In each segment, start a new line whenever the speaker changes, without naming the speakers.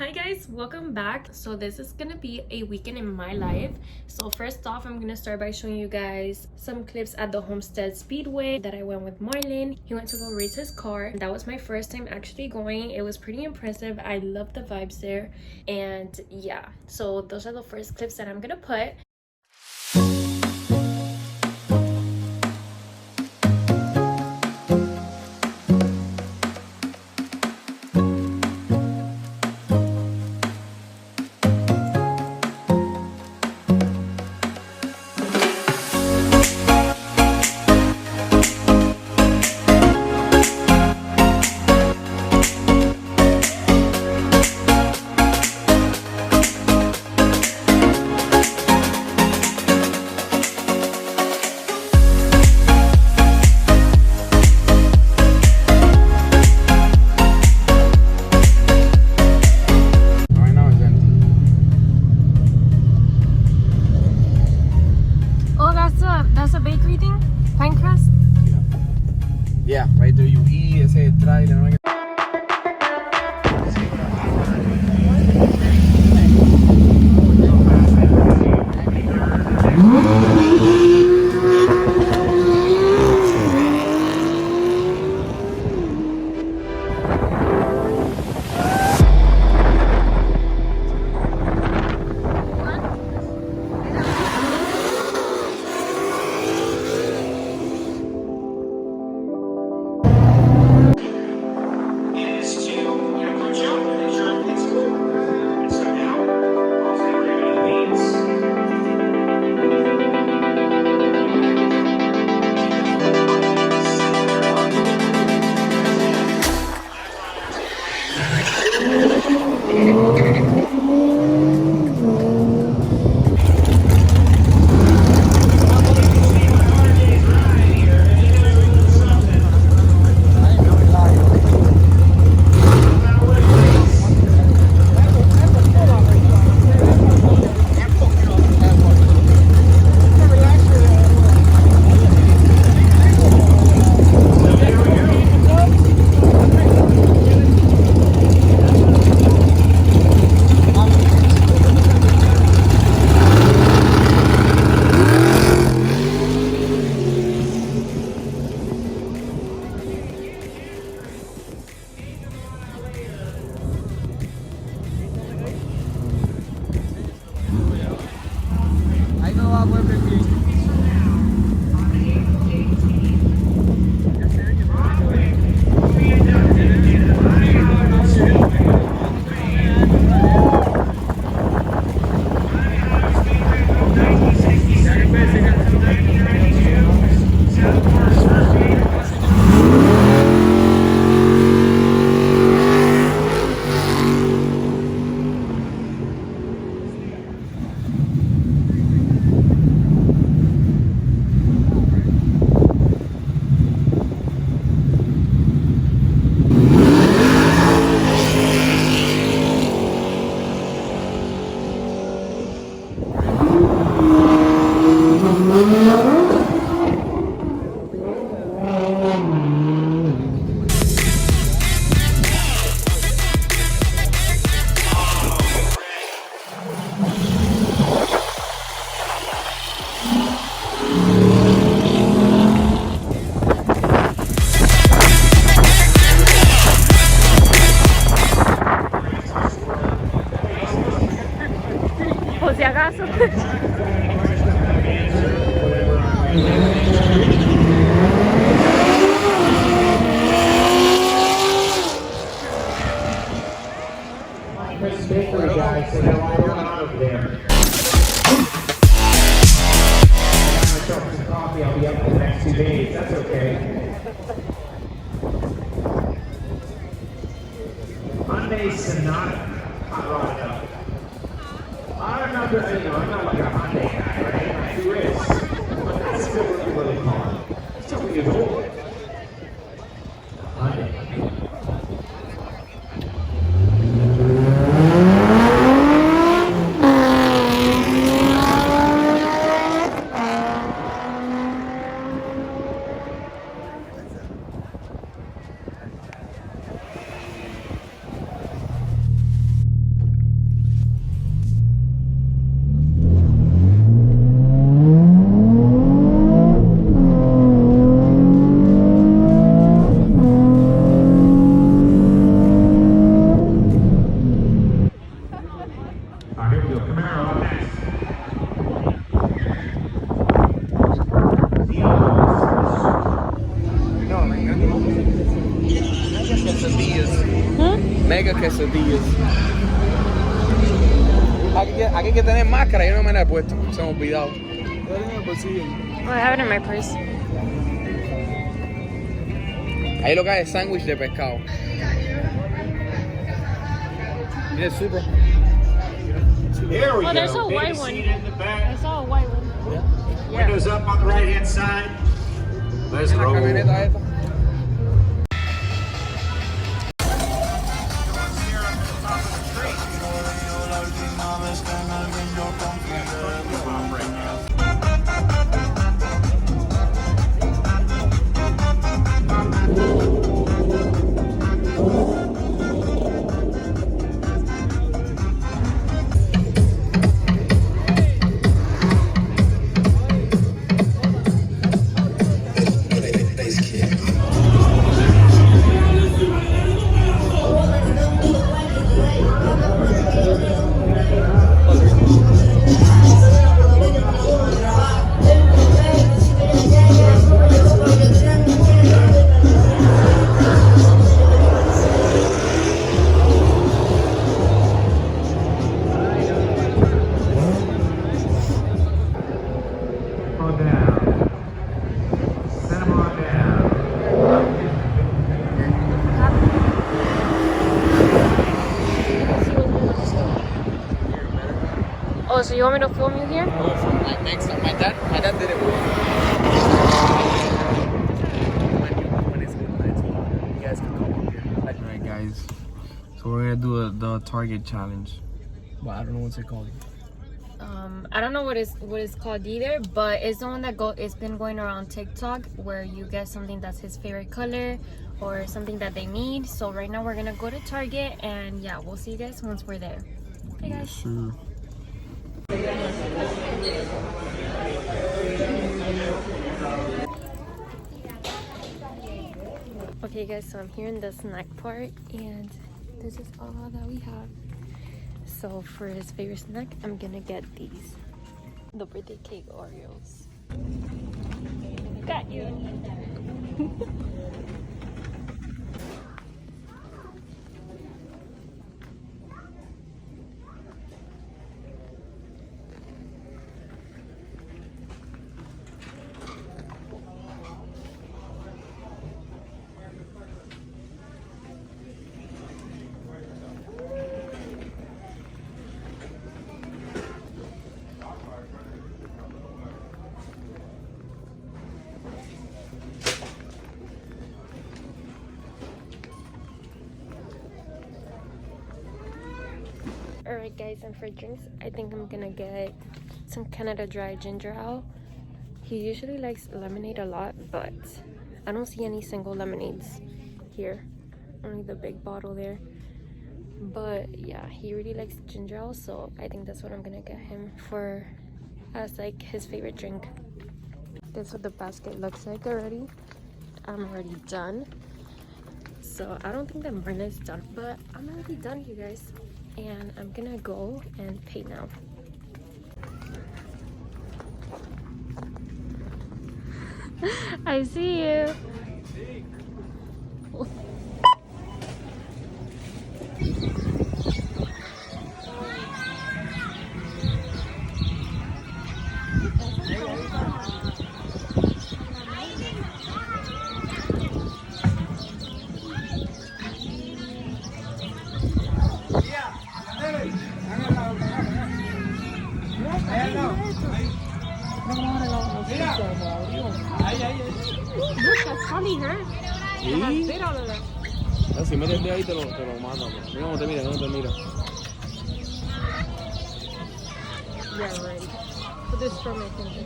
Hi guys, welcome back. So this is gonna be a weekend in my life. So first off, I'm gonna start by showing you guys some clips at the Homestead Speedway that I went with Marlon. He went to go race his car. That was my first time actually going. It was pretty impressive. I love the vibes there, and yeah, so those are the first clips that I'm gonna put. That's a bakery thing? Pine crust?
Yeah, right there you eat, ese trailer, ¿no?
Por si acaso.
Guys, so now I don't know over there. I'm some coffee. I'll be up for the next 2 days. That's okay. Hyundai Sonata. Hot rod up. I'm not like a Hyundai guy, right? My two is. But that's still a little car. It's 2 years old. Hyundai.
Aquí hay que tener máscara, yo no me la he puesto, se me ha olvidado.
Oh, I have it in my purse.
Ahí lo que hay es sándwich de pescado. Mira el super.
Here we
Oh, there's
go.
a
Big
white one.
seat in the
I
back.
saw a white one. Yeah.
Windows up on the right hand side. Let's
La
roll.
camioneta esta.
On down. Send them on down.
Oh, so you want me to film you here?
Like next time, my dad did it. When it's hot, you guys can come up here. Alright guys, so we're gonna do the Target challenge. But I don't know what's it called.
I don't know what it's called either, but it's the one that it's been going around TikTok where you get something that's his favorite color or something that they need. So right now we're gonna go to Target and yeah, we'll see you guys once we're there. Okay guys.
Sure.
Okay guys, so I'm here in the snack part and this is all that we have. So for his favorite snack, I'm gonna get these. The birthday cake Oreos. Got you. Alright guys, and for drinks, I think I'm gonna get some Canada Dry ginger ale. He usually likes lemonade a lot, but I don't see any single lemonades here. Only the big bottle there. But yeah, he really likes ginger ale, so I think that's what I'm gonna get him for as like his favorite drink. This is what the basket looks like already. I'm already done. So I don't think that Marla is done, but I'm already done, you guys. And I'm gonna go and pay now. I see you. Look, that's funny, huh?
¿Sí?
Míralo.
No, si metes de ahí te lo mata. Mira cómo te mira, cómo te mira.
Yeah, right. Put this from my finger.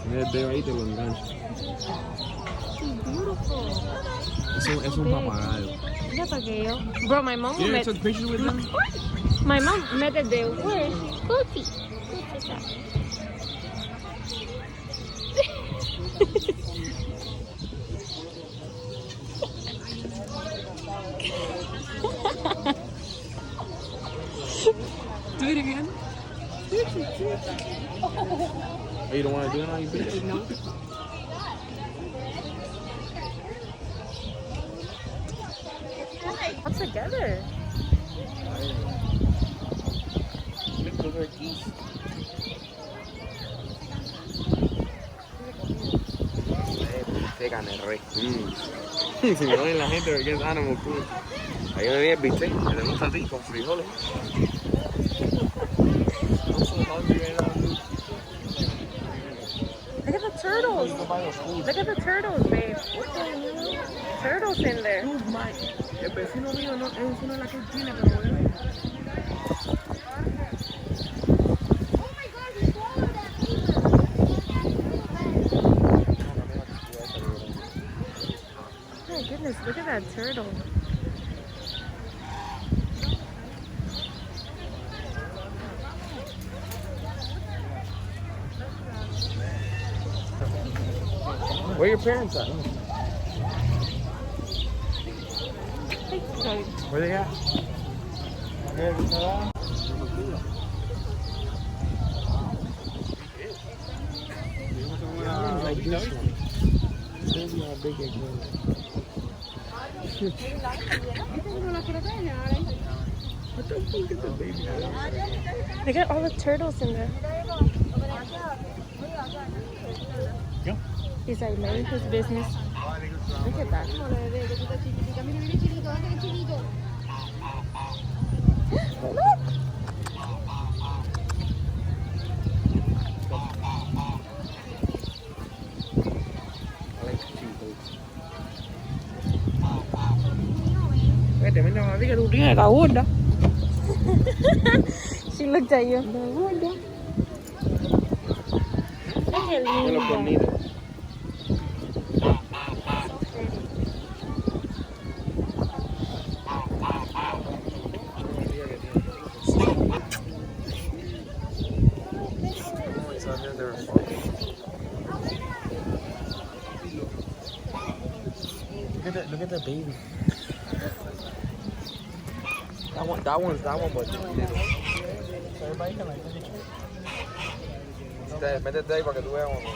Mira el dedo ahí te lo engancha.
She's beautiful.
Es un papagayo.
Ya saqué yo. Bro, my mom
Yeah, I
met...
took pictures with them.
My mom met the dedo. Where is she? Gucci. Do it again.
Oh, you don't want to do it now? You finish?
No. All together.
Look, those are geese. Se gana el rey. Si me ven la gente, porque es animal food. Ahí me viene el bistec, que te gusta a ti, con frijoles.
Look at the turtles. Look at the turtles, babe. Turtles in there.
El vecino mío no, es uno de la cortina, pero bebé.
Oh my goodness, look at that turtle.
Where your parents at? Where they at?
Look at all the turtles in there.
Yeah.
He's like minding his business. Look at that. Look. She looked at you. Look at Linda.
Look at the baby. That one, but little. So everybody can like métete ahí para que tú veas uno.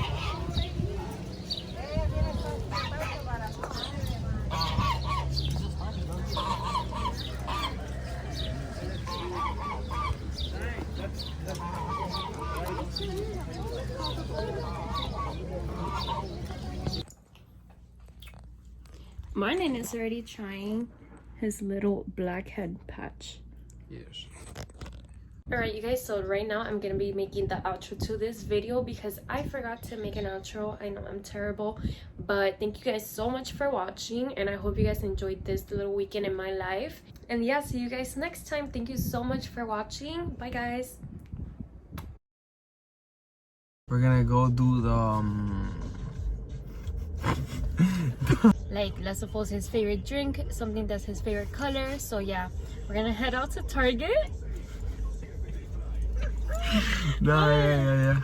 Marlon is already trying his little blackhead patch.
Yes.
Alright you guys, so right now I'm gonna be making the outro to this video because I forgot to make an outro. I know I'm terrible, but thank you guys so much for watching and I hope you guys enjoyed this little weekend in my life. And yeah, see you guys next time. Thank you so much for watching. Bye guys.
We're gonna go do the
Like, let's suppose his favorite drink, something that's his favorite color. So yeah, we're gonna head out to Target.
yeah.